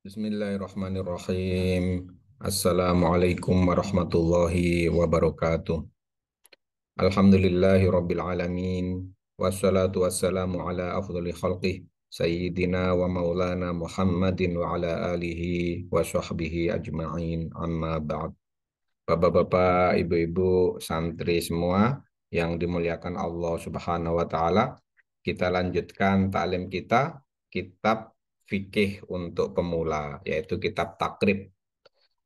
Bismillahirrahmanirrahim. Assalamualaikum warahmatullahi wabarakatuh. Alhamdulillahi rabbil alamin. Wassalatu wassalamu ala afdhali khalqih. Sayyidina wa maulana Muhammadin wa ala alihi wa sahbihi ajma'in. Amma ba'd. Bapak-bapak, ibu-ibu, santri semua yang dimuliakan Allah Subhanahu wa taala, kita lanjutkan taklim kita, kitab fikih untuk pemula, yaitu kitab Takrib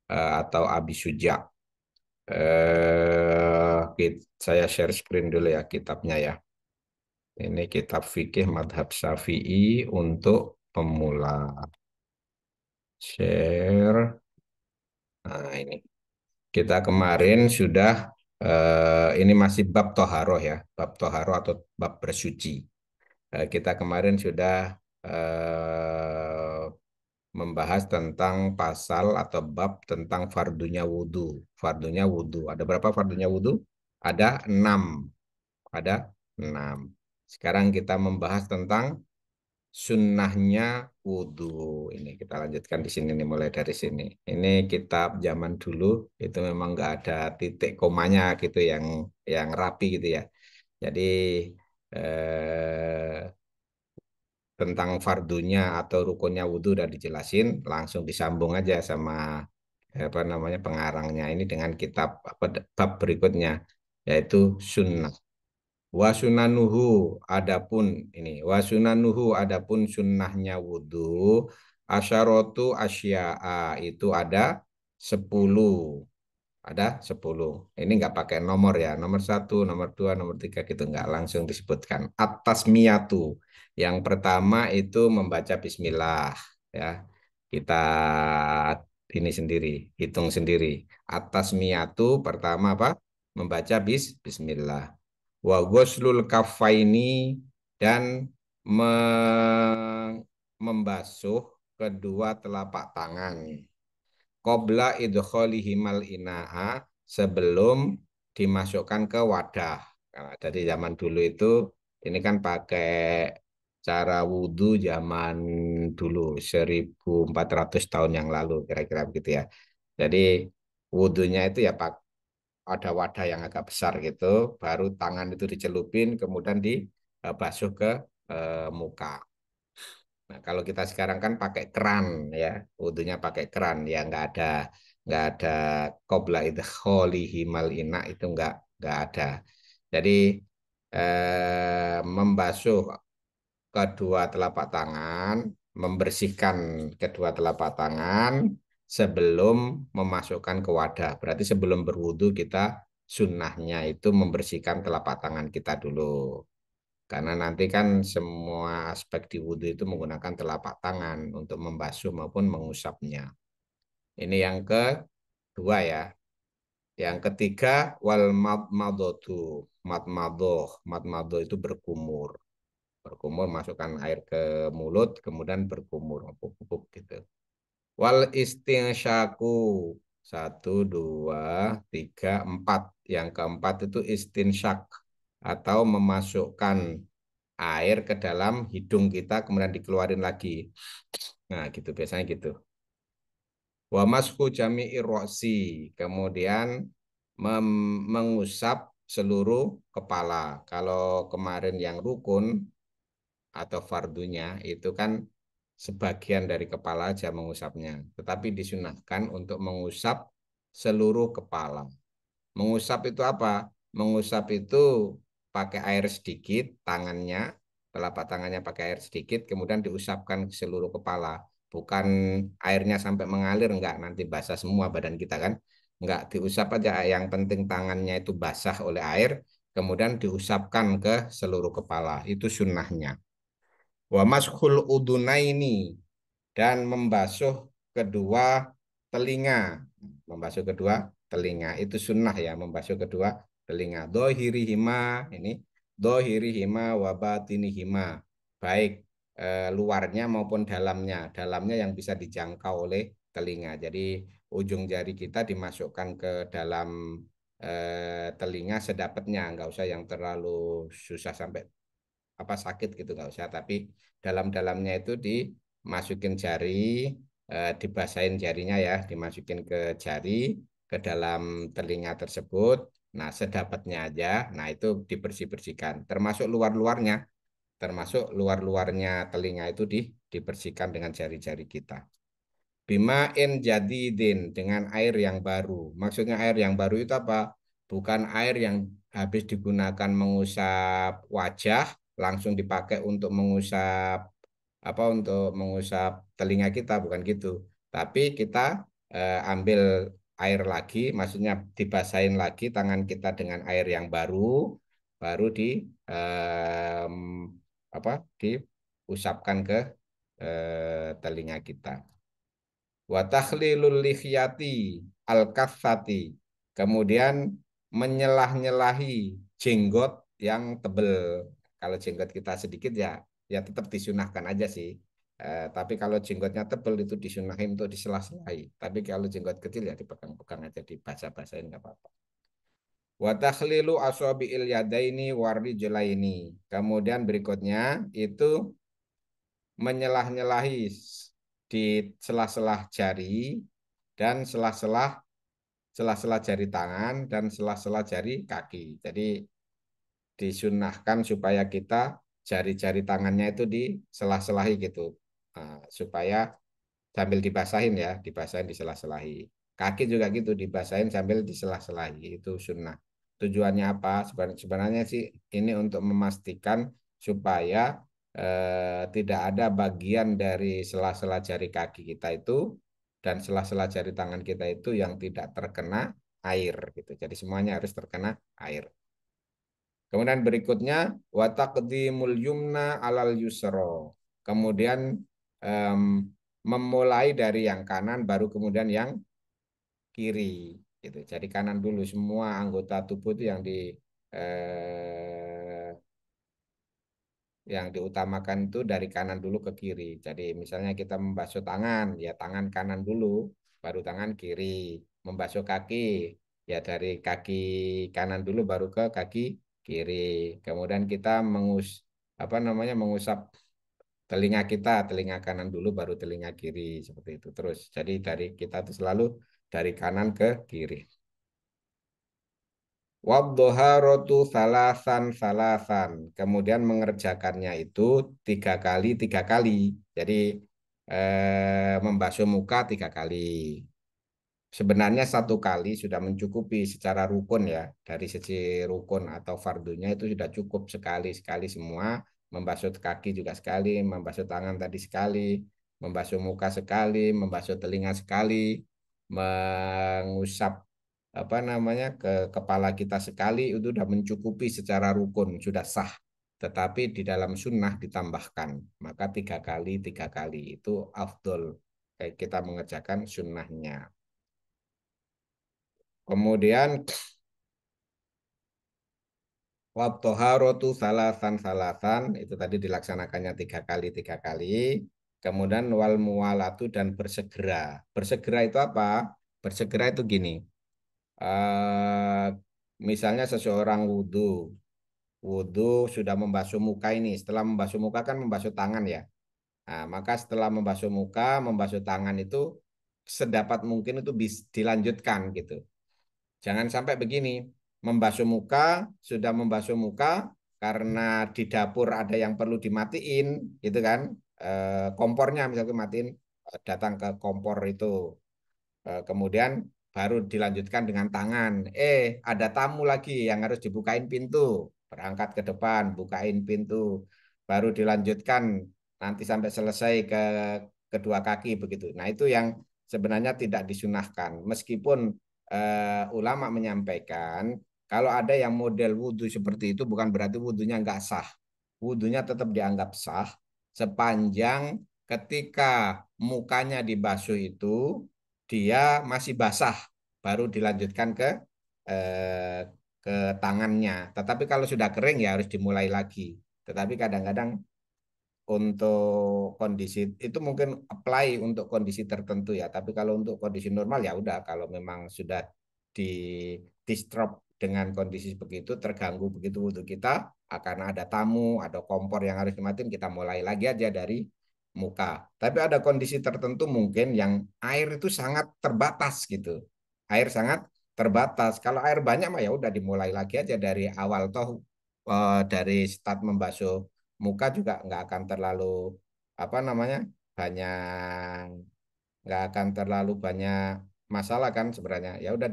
atau Abi Suja. Saya share screen dulu ya kitabnya ya. Ini kitab fikih madhab Syafi'i untuk pemula. Share. Nah, ini. Kita kemarin sudah, ini masih bab toharoh ya, bab toharoh atau bab bersuci. Kita kemarin sudah membahas tentang pasal atau bab tentang fardunya wudhu. Fardunya wudhu. Ada berapa fardunya wudhu? Ada 6. Ada 6. Sekarang kita membahas tentang sunnahnya wudhu. Ini kita lanjutkan di sini nih, mulai dari sini. Ini kitab zaman dulu itu memang nggak ada titik komanya gitu yang rapi gitu ya. Jadi tentang fardunya atau rukunnya wudhu udah dijelasin, langsung disambung aja sama apa namanya pengarangnya ini dengan kitab apa bab berikutnya, yaitu sunnah. Wasunanuhu adapun ini wasunanuhu adapun sunnahnya wudhu asyarotu asya'a itu ada 10. Ada 10. Ini nggak pakai nomor ya, nomor 1, nomor 2, nomor 3 gitu, nggak langsung disebutkan. At-tasmiyatu. Yang pertama itu membaca bismillah ya. Kita ini sendiri, hitung sendiri. At-tasmiyatu pertama apa? Membaca bismillah. Wa ghuslul kaffaini dan membasuh kedua telapak tangan qabla idkhalihimal ina'a sebelum dimasukkan ke wadah. Nah, dari zaman dulu itu ini kan pakai cara wudhu zaman dulu 1400 tahun yang lalu kira-kira begitu ya. Jadi wudhunya itu ya pak ada wadah yang agak besar gitu, baru tangan itu dicelupin kemudian dibasuh ke muka. Nah, kalau kita sekarang kan pakai keran ya, wudhunya pakai keran ya, nggak ada qabla idkhalihi mal ina itu nggak ada. Jadi membasuh kedua telapak tangan, membersihkan kedua telapak tangan sebelum memasukkan ke wadah. Berarti sebelum berwudhu kita sunnahnya itu membersihkan telapak tangan kita dulu. Karena nanti kan semua aspek di wudhu itu menggunakan telapak tangan untuk membasuh maupun mengusapnya. Ini yang kedua ya. Yang ketiga wal madmadotu. Madmadoh itu berkumur. Berkumur masukkan air ke mulut kemudian berkumur pupuk gitu. Wal istinsyaku. Satu, dua, tiga, empat. Yang keempat itu istinsyak atau memasukkan air ke dalam hidung kita kemudian dikeluarin lagi. Nah, gitu biasanya gitu. Wa mashu jami'ir ro'si. Kemudian mengusap seluruh kepala. Kalau kemarin yang rukun atau fardunya itu kan sebagian dari kepala aja mengusapnya. Tetapi disunahkan untuk mengusap seluruh kepala. Mengusap itu apa? Mengusap itu pakai air sedikit, tangannya, telapak tangannya pakai air sedikit, kemudian diusapkan ke seluruh kepala. Bukan airnya sampai mengalir, enggak, nanti basah semua badan kita kan. Enggak, diusap aja, yang penting tangannya itu basah oleh air, kemudian diusapkan ke seluruh kepala. Itu sunnahnya. Wa mashul udunaini dan membasuh kedua telinga. Membasuh kedua telinga. Itu sunnah ya, membasuh kedua telinga. Dohirihima, ini dohirihima wabatinihima. Baik luarnya maupun dalamnya. Dalamnya yang bisa dijangkau oleh telinga. Jadi ujung jari kita dimasukkan ke dalam telinga sedapatnya. Nggak usah yang terlalu susah sampai apa sakit gitu nggak usah. Tapi dalam-dalamnya itu dimasukin jari dibasahin jarinya ya, dimasukin ke jari, ke dalam telinga tersebut. Nah, sedapatnya aja. Nah, itu dibersih-bersihkan. Termasuk luar-luarnya telinga itu dibersihkan dengan jari-jari kita. Bima'in jadidin, dengan air yang baru. Maksudnya air yang baru itu apa? Bukan air yang habis digunakan mengusap wajah langsung dipakai untuk mengusap telinga kita, bukan gitu. Tapi kita ambil air lagi, maksudnya dibasahin lagi tangan kita dengan air yang baru, baru em, apa diusapkan ke telinga kita. Wa takhlilul lihyati al-kaffati. Kemudian menyelah-nyelahi jenggot yang tebel. Kalau jenggot kita sedikit ya ya tetap disunahkan aja sih. Tapi kalau jenggotnya tebel itu disunahin untuk diselah-selahi. Tapi kalau jenggot kecil ya dipegang-pegang aja, dibaca-bacain nggak apa-apa. Wa takhlilu asabi'il yadaini warijlaini. Kemudian berikutnya itu menyelah-nyelahi di sela-sela jari dan sela-sela jari tangan dan sela-sela jari kaki. Jadi disunahkan supaya kita jari-jari tangannya itu di sela-selahi gitu. Supaya sambil dibasahin ya, dibasahin disela-selahi. Kaki juga gitu, dibasahin sambil disela-selahi. Itu sunnah. Tujuannya apa? Sebenarnya sih ini untuk memastikan supaya tidak ada bagian dari sela-sela jari kaki kita itu dan sela-sela jari tangan kita itu yang tidak terkena air gitu. Jadi semuanya harus terkena air. Kemudian berikutnya wa taqdimul yumna alal yusra. Kemudian em, memulai dari yang kanan baru kemudian yang kiri gitu. Jadi kanan dulu, semua anggota tubuh itu yang diutamakan itu dari kanan dulu ke kiri. Jadi misalnya kita membasuh tangan, ya tangan kanan dulu, baru tangan kiri. Membasuh kaki, ya dari kaki kanan dulu baru ke kaki kiri. Kemudian kita mengusap telinga kita, telinga kanan dulu baru telinga kiri, seperti itu terus. Jadi dari kita itu selalu dari kanan ke kiri. Waddoharotu salasan salasan. Kemudian mengerjakannya itu 3 kali 3 kali. Jadi membasuh muka 3 kali. Sebenarnya 1 kali sudah mencukupi secara rukun ya. Dari sisi rukun atau fardunya itu sudah cukup sekali-sekali semua. Membasuh kaki juga sekali, membasuh tangan tadi sekali, membasuh muka sekali, membasuh telinga sekali, mengusap ke kepala kita sekali itu sudah mencukupi secara rukun, sudah sah. Tetapi di dalam sunnah ditambahkan, maka 3 kali 3 kali itu afdol. Kita mengerjakan sunnahnya. Kemudian watoharotu salasan salasan itu tadi dilaksanakannya 3 kali 3 kali. Kemudian wal muwalatu dan bersegera. Bersegera itu apa? Bersegera itu gini. eh Misalnya seseorang wudhu, wudhu sudah membasuh muka ini. Setelah membasuh muka kan membasuh tangan ya. Nah, maka setelah membasuh muka, membasuh tangan itu sedapat mungkin itu dilanjutkan gitu. Jangan sampai begini, sudah membasuh muka karena di dapur ada yang perlu dimatiin, gitu kan? Kompornya misalnya matiin, datang ke kompor itu. Kemudian baru dilanjutkan dengan tangan. Ada tamu lagi yang harus dibukain pintu. Berangkat ke depan, bukain pintu. Baru dilanjutkan nanti sampai selesai ke kedua kaki begitu. Nah, itu yang sebenarnya tidak disunahkan. Meskipun ulama menyampaikan kalau ada yang model wudhu seperti itu bukan berarti wudhunya nggak sah. Wudhunya tetap dianggap sah sepanjang ketika mukanya dibasuh itu dia masih basah, baru dilanjutkan eh, ke tangannya. Tetapi kalau sudah kering ya harus dimulai lagi. Tetapi kadang-kadang untuk kondisi itu mungkin apply untuk kondisi tertentu ya. Tapi kalau untuk kondisi normal ya udah. Kalau memang sudah di disrupt dengan kondisi begitu, terganggu begitu untuk kita, karena ada tamu, ada kompor yang harus dimatiin, kita mulai lagi aja dari muka. Tapi ada kondisi tertentu mungkin yang air itu sangat terbatas gitu. Air sangat terbatas. Kalau air banyak mah ya udah dimulai lagi aja dari awal toh dari start membasuh muka juga nggak akan terlalu apa namanya banyak nggak akan terlalu banyak masalah kan sebenarnya. Ya udah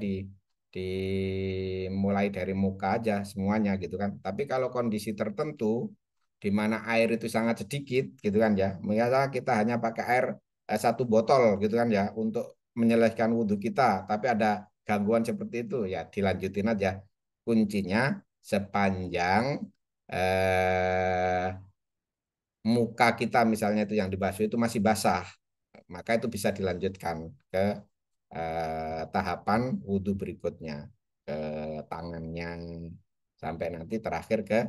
dimulai dari muka aja semuanya gitu kan. Tapi kalau kondisi tertentu di mana air itu sangat sedikit gitu kan ya. Misalnya kita hanya pakai air 1 botol gitu kan ya untuk menyelesaikan wudhu kita, tapi ada gangguan seperti itu ya dilanjutin aja. Kuncinya sepanjang eh, muka kita misalnya itu yang dibasuh itu masih basah, maka itu bisa dilanjutkan ke tahapan wudhu berikutnya, ke tangannya sampai nanti terakhir ke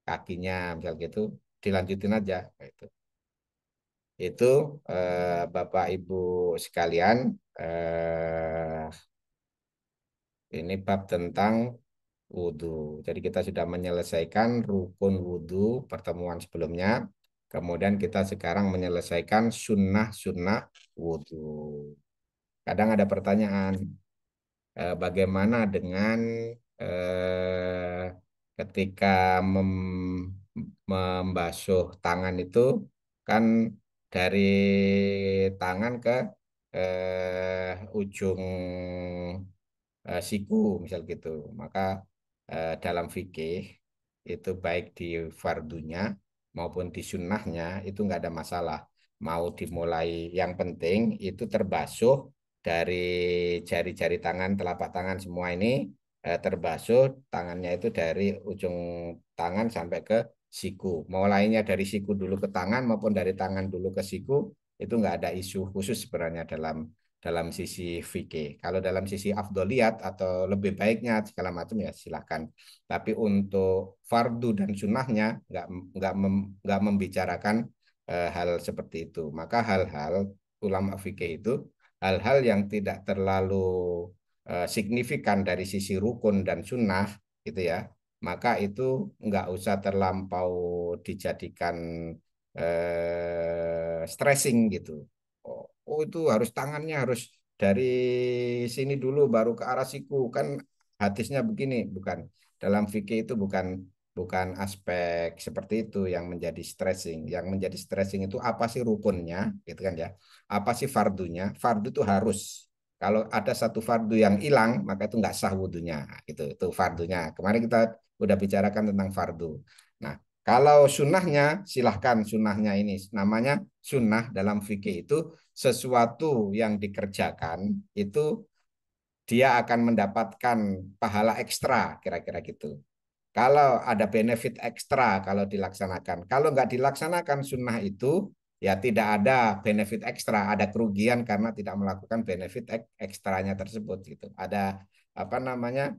kakinya, misal gitu dilanjutin aja. Itu Bapak Ibu sekalian, eh, ini bab tentang wudhu. Jadi kita sudah menyelesaikan rukun wudhu pertemuan sebelumnya. Kemudian kita sekarang menyelesaikan sunnah-sunnah wudhu. Kadang ada pertanyaan, bagaimana dengan ketika membasuh tangan itu kan dari tangan ke ujung siku misal gitu. Maka dalam fikih itu baik di fardunya maupun di sunnahnya itu nggak ada masalah. Mau dimulai yang penting itu terbasuh dari jari-jari tangan, telapak tangan semua ini terbasuh tangannya itu dari ujung tangan sampai ke siku. Mulainya dari siku dulu ke tangan maupun dari tangan dulu ke siku itu nggak ada isu khusus sebenarnya dalam dalam sisi fikih. Kalau dalam sisi afdoliyat atau lebih baiknya segala macam ya silakan. Tapi untuk fardu dan sunnahnya nggak membicarakan hal seperti itu. Maka hal-hal ulama fikih itu hal-hal yang tidak terlalu signifikan dari sisi rukun dan sunnah gitu ya. Maka itu nggak usah terlampau dijadikan stressing gitu. Oh, itu harus tangannya harus dari sini dulu baru ke arah siku kan hadisnya begini bukan dalam fikih itu bukan bukan aspek seperti itu yang menjadi stressing. Yang menjadi stressing itu apa sih rukunnya gitu kan ya, apa sih fardunya. Fardu itu harus, kalau ada satu fardu yang hilang maka itu nggak sah wudhunya gitu. Itu fardunya kemarin kita udah bicarakan tentang fardu. Nah, kalau sunnahnya silahkan. Sunnahnya ini namanya sunnah dalam fikih itu sesuatu yang dikerjakan itu dia akan mendapatkan pahala ekstra kira-kira gitu. Kalau ada benefit ekstra kalau dilaksanakan. Kalau nggak dilaksanakan sunnah itu, ya tidak ada benefit ekstra, ada kerugian karena tidak melakukan benefit ekstranya tersebut gitu. Ada apa namanya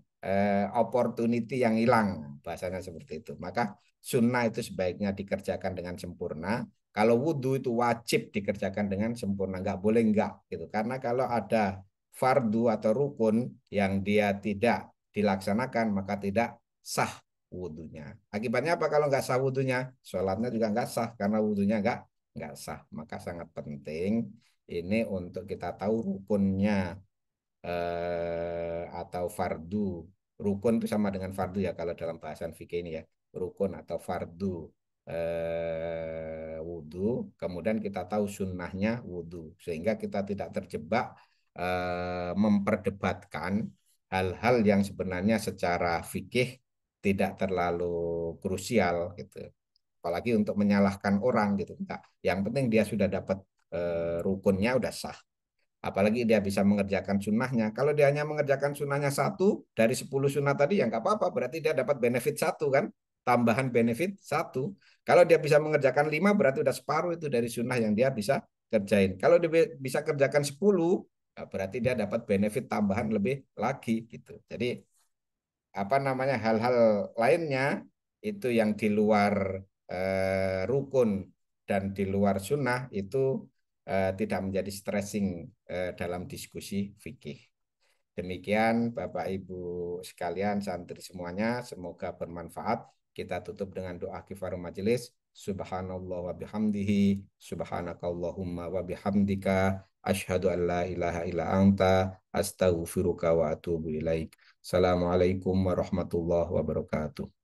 opportunity yang hilang, bahasanya seperti itu. Maka sunnah itu sebaiknya dikerjakan dengan sempurna. Kalau wudhu itu wajib dikerjakan dengan sempurna, nggak boleh nggak gitu. Karena kalau ada fardu atau rukun yang dia tidak dilaksanakan maka tidak sah wudhunya. Akibatnya apa kalau nggak sah wudhunya? Sholatnya juga nggak sah karena wudhunya nggak sah. Maka sangat penting ini untuk kita tahu rukunnya atau fardu. Rukun itu sama dengan fardu ya kalau dalam bahasan fikih ini ya. Rukun atau fardu wudhu. Kemudian kita tahu sunnahnya wudhu. Sehingga kita tidak terjebak memperdebatkan hal-hal yang sebenarnya secara fikih tidak terlalu krusial gitu. Apalagi untuk menyalahkan orang gitu. Enggak. Yang penting dia sudah dapat rukunnya udah sah. Apalagi dia bisa mengerjakan sunnahnya. Kalau dia hanya mengerjakan sunnahnya 1 dari 10 sunnah tadi ya nggak apa-apa. Berarti dia dapat benefit 1 kan. Tambahan benefit 1. Kalau dia bisa mengerjakan 5 berarti udah separuh itu dari sunnah yang dia bisa kerjain. Kalau dia bisa kerjakan 10 berarti dia dapat benefit tambahan lebih lagi gitu. Jadi apa namanya hal-hal lainnya itu yang di luar rukun dan di luar sunnah itu tidak menjadi stressing dalam diskusi fikih. Demikian Bapak Ibu sekalian santri semuanya, semoga bermanfaat. Kita tutup dengan doa kifarul majelis. Subhanallah wa bihamdihi, subhanakallahumma wa bihamdika, asyhadu an la ilaha illa anta, astaghfiruka wa atubu ilaik. Assalamualaikum warahmatullahi wabarakatuh.